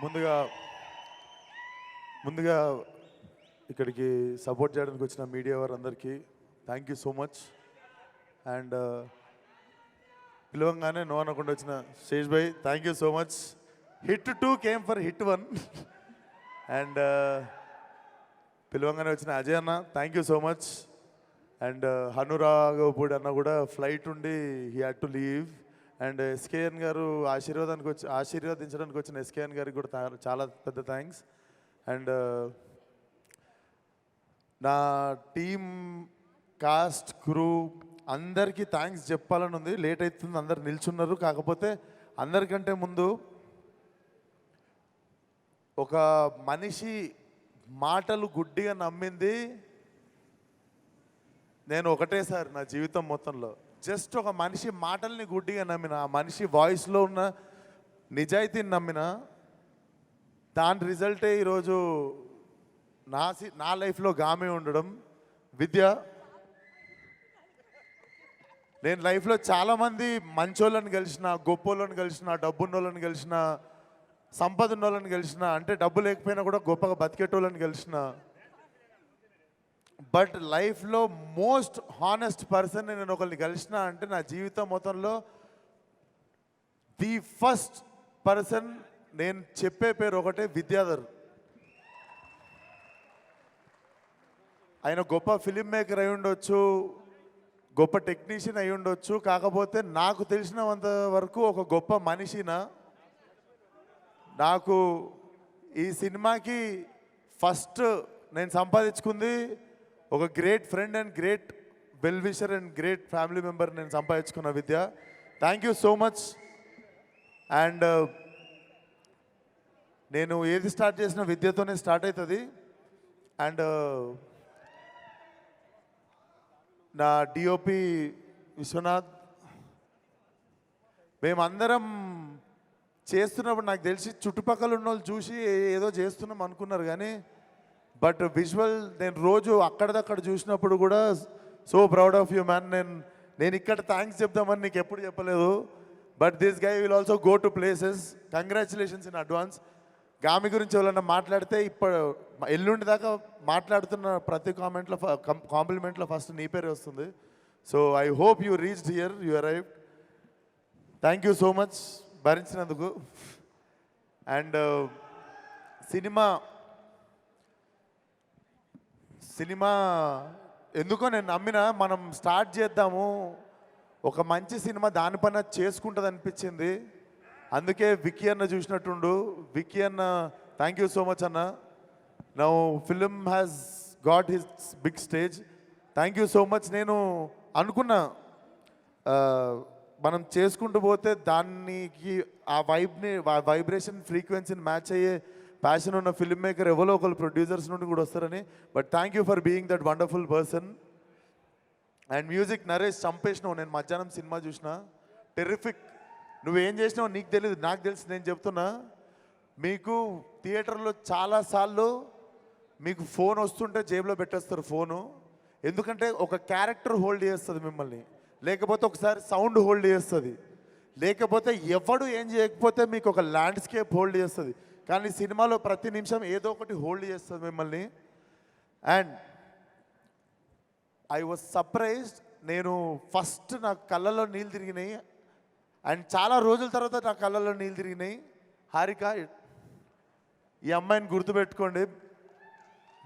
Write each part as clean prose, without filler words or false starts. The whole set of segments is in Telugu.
ముందుగా ముందుగా ఇక్కడికి సపోర్ట్ చేయడానికి వచ్చిన మీడియా వారందరికీ thank you so much. And పిలవంగానే నో అనకుండా వచ్చిన Sesh bhai thank you so much. Hit 2 came for hit 1. And పిలవంగానే వచ్చిన అజయ్ అన్న thank you so much. And Hanu Raghavapudi అన్న కూడా ఫ్లైట్ ఉండి he had to leave. And SKN గారు ఆశీర్వదించడానికి వచ్చిన ఎస్కేఎన్ గారికి కూడా చాలా పెద్ద థ్యాంక్స్. అండ్ నా టీమ్ కాస్ట్ క్రూ అందరికీ థ్యాంక్స్ చెప్పాలని ఉంది. లేట్ అవుతుంది, అందరు నిల్చున్నారు. కాకపోతే అందరికంటే ముందు ఒక మనిషి మాటలు గుడ్డిగా నమ్మింది నేను ఒకటేసారి నా జీవితం మొత్తంలో. జస్ట్ ఒక మనిషి మాటల్ని గుడ్డిగా నమ్మిన, ఆ మనిషి వాయిస్లో ఉన్న నిజాయితీని నమ్మిన, దాని రిజల్టే ఈరోజు నా లైఫ్లో గామే ఉండడం. విద్య, నేను లైఫ్లో చాలామంది మంచోళ్ళని కలిసిన, గొప్పోళ్ళని కలిసిన, డబ్బున్నోళ్ళని కలిసిన, సంపద ఉన్నోళ్ళని కలిసిన, అంటే డబ్బు లేకపోయినా కూడా గొప్పగా బతికేటోళ్ళని కలిసిన, బట్ లైఫ్లో మోస్ట్ హానెస్ట్ పర్సన్ నేను ఒకరిని కలిసిన అంటే నా జీవితం మొత్తంలో ది ఫస్ట్ పర్సన్ నేను చెప్పే పేరు ఒకటే, విద్యాధర్. ఆయన గొప్ప ఫిలిం మేకర్ అయి ఉండొచ్చు, గొప్ప టెక్నీషియన్ అయి ఉండొచ్చు, కాకపోతే నాకు తెలిసినంత వరకు ఒక గొప్ప మనిషిన. నాకు ఈ సినిమాకి ఫస్ట్ నేను సంపాదించుకుంది ఒక great friend and great well wisher and great family member నేను సంపాదించుకున్న Vidya. Thank you so much. And నేను ఏది స్టార్ట్ చేసిన విద్యతోనే స్టార్ట్ అవుతుంది. అండ్ నా డిఓపి విశ్వనాథ్, మేమందరం చేస్తున్నప్పుడు నాకు తెలిసి చుట్టుపక్కల ఉన్న వాళ్ళు చూసి ఏదో చేస్తున్నాం అనుకున్నారు, కానీ బట్ విజువల్ నేను రోజు అక్కడదక్కడ చూసినప్పుడు కూడా so proud of you man. నేను ఇక్కడ థ్యాంక్స్ చెప్దామని నీకు ఎప్పుడు చెప్పలేదు, but this guy will also go to places. Congratulations in advance. Gaami గురించి ఎవరన్నా మాట్లాడితే ఇప్పుడు ఎల్లుండి దాకా మాట్లాడుతున్న ప్రతి కాంప్లిమెంట్లో ఫస్ట్ నీ పేరే వస్తుంది. So I hope you reached here, you arrived. Thank you so much భరించినందుకు. అండ్ సినిమా ఎందుకో నేను నమ్మిన, మనం స్టార్ట్ చేద్దాము, ఒక మంచి సినిమా దానిపైన చేసుకుంటుంది అనిపించింది. అందుకే విక్కీ అన్న చూసినట్టుండు. విక్కీ అన్న థ్యాంక్ యూ సో మచ్ అన్న. Now film has got his big stage. Thank you so much. నేను అనుకున్నా మనం చేసుకుంటూ పోతే దానికి ఆ వైబ్రేషన్ ఫ్రీక్వెన్సీని మ్యాచ్ అయ్యే ప్యాషన్ ఉన్న ఫిల్మ్ మేకర్ ఎవరో ఒకరు ప్రొడ్యూసర్స్ నుండి కూడా వస్తారని. But thank you for being that wonderful person. And music Naresh చంపేసినావు. నేను మధ్యాహ్నం సినిమా చూసిన, టెర్రిఫిక్. నువ్వేం చేసినావు నీకు తెలియదు, నాకు తెలుసు. నేను చెప్తున్నా, మీకు థియేటర్లో చాలాసార్లు మీకు ఫోన్ వస్తుంటే జేబులో పెట్టేస్తారు ఫోను. ఎందుకంటే ఒక క్యారెక్టర్ హోల్డ్ చేస్తుంది మిమ్మల్ని, లేకపోతే ఒకసారి సౌండ్ హోల్డ్ చేస్తుంది, లేకపోతే ఎవడు ఏం చేయకపోతే మీకు ఒక ల్యాండ్స్కేప్ హోల్డ్ చేస్తుంది. కానీ సినిమాలో ప్రతి నిమిషం ఏదో ఒకటి హోల్డ్ చేస్తుంది మిమ్మల్ని. And I was surprised. నేను ఫస్ట్ నా కళ్ళలో నీళ్ళు తిరిగినాయి, అండ్ చాలా రోజుల తర్వాత నా కళ్ళలో నీళ్ళు తిరిగినాయి. హారిక, ఈ అమ్మాయిని గుర్తుపెట్టుకోండి.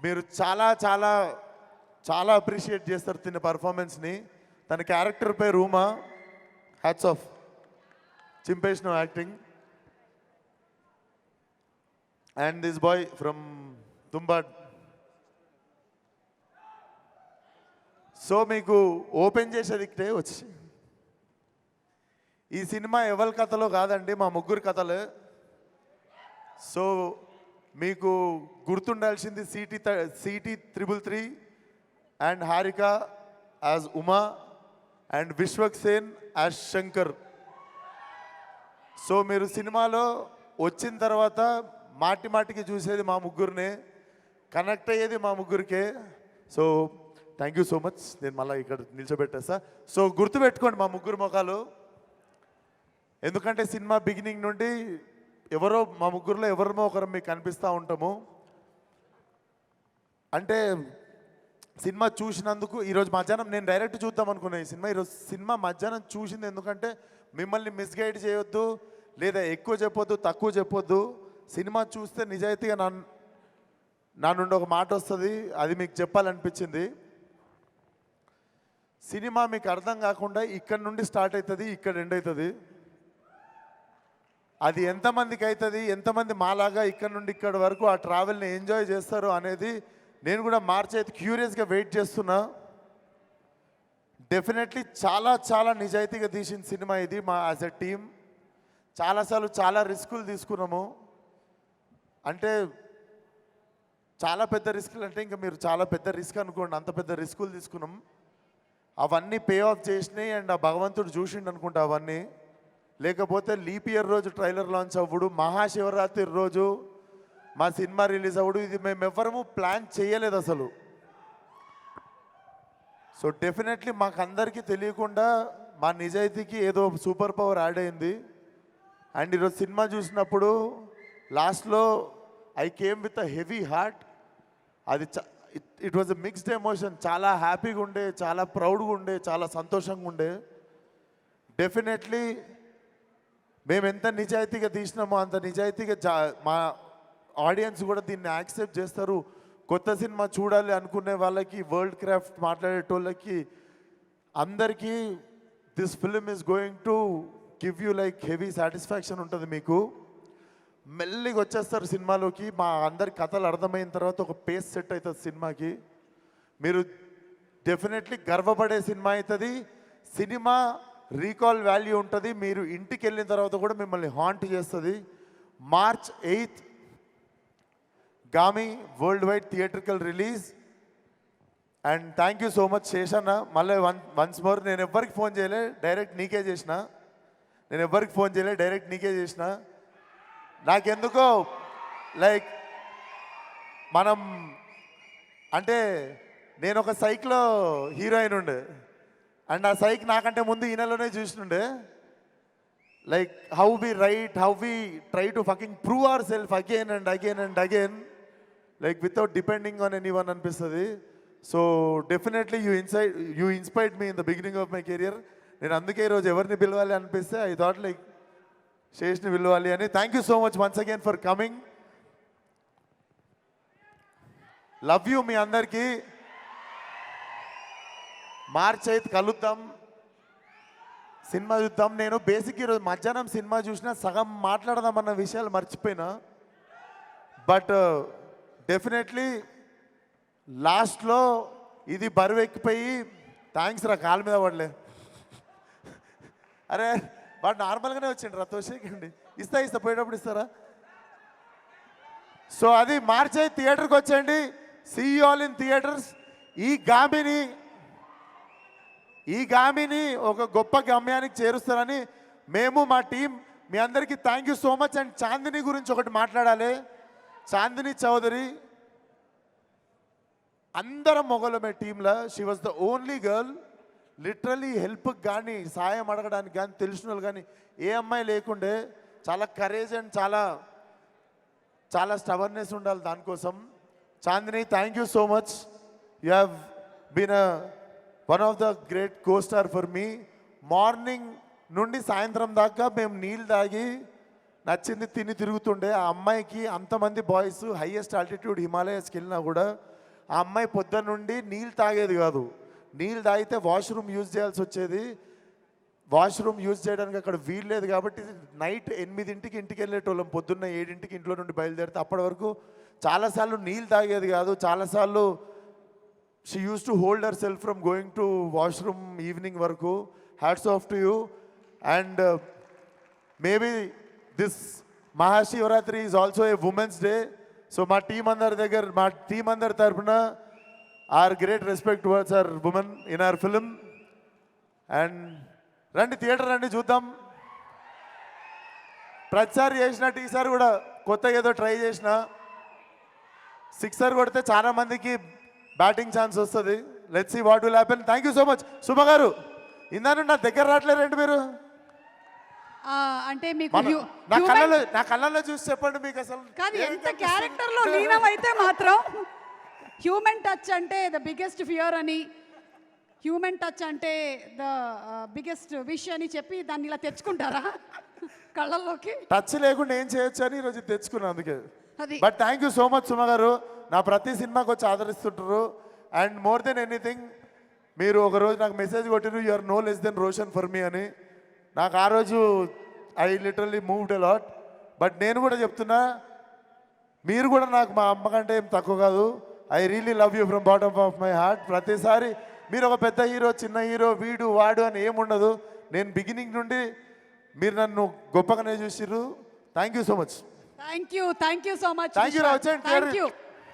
మీరు చాలా చాలా చాలా అప్రిషియేట్ చేస్తారు తిన్న పర్ఫార్మెన్స్ని. తన క్యారెక్టర్ పేరు రూమా. హ్యాట్స్ ఆఫ్, చింపేసిన acting. And this boy from Tumbbad. So మీకు ఓపెన్ చేసేది ఇక్కడే వచ్చి, ఈ సినిమా ఎవరి కథలో కాదండి, మా ముగ్గురు కథలే. సో మీకు గుర్తుండాల్సింది city 333 and Harika as Uma and Vishwak Sen as Shankar. So మీరు సినిమాలో వచ్చిన తర్వాత మాటి మాటికి చూసేది మా ముగ్గురినే, కనెక్ట్ అయ్యేది మా ముగ్గురికే. So thank you so much. నేను మళ్ళీ ఇక్కడ నిల్చోబెట్టేస్తా. సో గుర్తుపెట్టుకోండి మా ముగ్గురు ముఖాలు, ఎందుకంటే సినిమా బిగినింగ్ నుండి ఎవరో మా ముగ్గురులో ఎవరిమో ఒకరు మీకు కనిపిస్తూ ఉంటాము. అంటే సినిమా చూసినందుకు ఈరోజు మధ్యాహ్నం నేను డైరెక్ట్ చూద్దాం అనుకున్నాను ఈ సినిమా. ఈరోజు సినిమా మధ్యాహ్నం చూసింది ఎందుకంటే మిమ్మల్ని మిస్గైడ్ చేయొద్దు, లేదా ఎక్కువ చెప్పొద్దు, తక్కువ చెప్పొద్దు. సినిమా చూస్తే నిజాయితీగా నా నుండి ఒక మాట వస్తుంది, అది మీకు చెప్పాలనిపించింది. సినిమా మీకు అర్థం కాకుండా ఇక్కడ నుండి స్టార్ట్ అవుతుంది, ఇక్కడ ఎండ్ అవుతుంది. అది ఎంతమందికి అవుతుంది, ఎంతమంది మాలాగా ఇక్కడ నుండి ఇక్కడ వరకు ఆ ట్రావెల్ని ఎంజాయ్ చేస్తారు అనేది నేను కూడా మార్చి అయితే క్యూరియస్గా వెయిట్ చేస్తున్నా. డెఫినెట్లీ చాలా చాలా నిజాయితీగా తీసిన సినిమా ఇది. మా యాజ్ ఎ టీమ్ చాలాసార్లు చాలా రిస్కులు తీసుకున్నాము. అంటే చాలా పెద్ద రిస్కులు అంటే ఇంకా మీరు చాలా పెద్ద రిస్క్ అనుకోండి, అంత పెద్ద రిస్కులు తీసుకున్నాం. అవన్నీ పే ఆఫ్ చేసినాయి అండ్ ఆ భగవంతుడు చూసిండు అనుకుంటా అవన్నీ. లేకపోతే లీప్ ఇయర్ రోజు ట్రైలర్ లాంచ్ అవ్వడు, మహాశివరాత్రి రోజు మా సినిమా రిలీజ్ అవ్వడు, ఇది మేము ఎవ్వరము ప్లాన్ చేయలేదు అసలు. సో డెఫినెట్లీ మాకు అందరికీ తెలియకుండా మా నిజాయితీకి ఏదో సూపర్ పవర్ యాడ్ అయింది. అండ్ ఈరోజు సినిమా చూసినప్పుడు లాస్ట్లో I came with a heavy heart. అది it was a mixed emotion. చాలా హ్యాపీగా ఉండే, చాలా ప్రౌడ్గా ఉండే, చాలా సంతోషంగా ఉండే. డెఫినెట్లీ మేము ఎంత నిజాయితీగా తీసినామో అంత నిజాయితీగా మా ఆడియన్స్ కూడా దీన్ని యాక్సెప్ట్ చేస్తారు. కొత్త సినిమా చూడాలి అనుకునే వాళ్ళకి, వరల్డ్ క్రాఫ్ట్ మాట్లాడేటోళ్ళకి అందరికీ this film is going to give you like heavy satisfaction ఉంటుంది. మీకు మెల్లిగా వచ్చేస్తారు సినిమాలోకి. మా అందరి కథలు అర్థమైన తర్వాత ఒక పేస్ సెట్ అవుతుంది సినిమాకి. మీరు డెఫినెట్లీ గర్వపడే సినిమా అవుతుంది. సినిమా రీకాల్ వాల్యూ ఉంటుంది. మీరు ఇంటికి వెళ్ళిన తర్వాత కూడా మిమ్మల్ని హాంట్ చేస్తుంది. March 8th Gaami worldwide theatrical release. And thank you so much శేషన్న. మళ్ళీ వన్స్ మోర్, నేను ఎవ్వరికి ఫోన్ చేయలే, డైరెక్ట్ నీకే చేసిన. నాకెందుకో లైక్ మనం అంటే నేను ఒక సైక్లో హీరోయిన్ ఉండే అండ్ ఆ సైక్ నాకంటే ముందు ఈయనలోనే చూసినుండే. Like how we write, how we try to fucking prove our self again and again and again, like without depending on anyone అనిపిస్తుంది. So definitely you inspired me in the beginning of my career. నేను అందుకే ఈరోజు ఎవరిని పిలవాలి అనిపిస్తే ఐ థాట్ లైక్ శేష్ని పిలవాలి అని. Thank you so much once again for coming. Love you మీ అందరికీ. March 8th కలుద్దాం, సినిమా చూద్దాం. నేను బేసిక్ ఈరోజు మధ్యాహ్నం సినిమా చూసినా సగం మాట్లాడదామన్న విషయాలు మర్చిపోయినా. బట్ డెఫినెట్లీ లాస్ట్లో ఇది బరువెక్కిపోయి, థ్యాంక్స్ రా, కాలు మీద పడలే. అరే వాడు నార్మల్గానే వచ్చిండు రా, తోసేకండి. ఇస్తా పోయేటప్పుడు ఇస్తారా? సో అది March 8th థియేటర్కి వచ్చేయండి. See you all in theatres. ఈ గామిని ఒక గొప్ప గమ్యానికి చేరుస్తారని మేము, మా టీం, మీ అందరికీ thank you so much. And Chandini గురించి ఒకటి మాట్లాడాలి. చాందిని చౌదరి అందరం మొగలమే టీంలో. She was the only girl. Literally హెల్ప్కి కానీ, సాయం అడగడానికి కానీ, తెలిసిన వాళ్ళు కానీ ఏ అమ్మాయి లేకుండే. చాలా కరేజ్ అండ్ చాలా స్టబర్నెస్ ఉండాలి దానికోసం. Chandini, thank you so much. You have been one of the great co star for me. Morning నుండి సాయంత్రం దాకా మేము నీళ్ళు తాగి నచ్చింది తిని తిరుగుతుండే. ఆ అమ్మాయికి అంతమంది బాయ్స్ హైయెస్ట్ ఆల్టిట్యూడ్ హిమాలయస్కి వెళ్ళినా కూడా ఆ అమ్మాయి పొద్దున్న నుండి నీళ్ళు తాగేది కాదు. నీళ్ళు తాగితే వాష్రూమ్ యూజ్ చేయాల్సి వచ్చేది. వాష్రూమ్ యూజ్ చేయడానికి అక్కడ వీలు లేదు కాబట్టి నైట్ 8ంటికి ఇంటికి వెళ్ళేటోళ్ళం, పొద్దున్న 7ంటికి ఇంట్లో నుండి బయలుదేరితే. అప్పటి వరకు చాలాసార్లు నీళ్ళు తాగేది కాదు. చాలాసార్లు she used to hold herself from going to washroom evening varaku. Hats off to you. And maybe this Mahashivaratri is also a women's day. So my team andar tarpuna our great respect towards our women in our film. And randi theater randi చూద్దాం. ప్రతిసారి చేసినట్టు ఈసారి కూడా కొత్తగా ఏదో ట్రై చేసిన. సిక్సర్ కొడితే చాలా మందికి బ్యాటింగ్ ఛాన్స్ వస్తుంది. Let's see what will happen. Thank you so much. Suma garu, ఇందా నా దగ్గర రావట్లేరండి మీరు. అంటే మీకు నా కళ్ళల్లో చూసి చెప్పండి మీకు అసలు కాదు ఎంత క్యారెక్టర్ లో లీనం అయితే మాత్రం హ్యూమన్ టచ్ అంటే ద బిగ్గెస్ట్ ఫియర్ అని, హ్యూమన్ టచ్ అంటే ద బిగ్గెస్ట్ విష్ అని చెప్పి దాన్ని ఇలా తెచ్చుకుంటారా కళ్ళల్లోకి? టచ్ లేకుండా ఏం చేయొచ్చు అని ఈరోజు తెచ్చుకున్నాను అందుకే. అది but thank you so much Suma garu, నా ప్రతి సినిమాకి వచ్చి ఆదరిస్తుంటారు. అండ్ మోర్ దెన్ ఎనీథింగ్ మీరు ఒకరోజు నాకు మెసేజ్ కొట్టిరు, you are no less than Roshan for me అని. నాకు ఆ రోజు I literally moved a lot. బట్ నేను కూడా చెప్తున్నా, మీరు కూడా నాకు మా అమ్మ కంటే ఏం తక్కువ కాదు. I really love you from bottom of my heart. ప్రతిసారి మీరు ఒక పెద్ద హీరో, చిన్న హీరో, వీడు వాడు అని ఏముండదు. నేను బిగినింగ్ నుండి మీరు నన్ను గొప్పగానే చూసిర్రు. Thank you so much. Thank you so much. Thank you.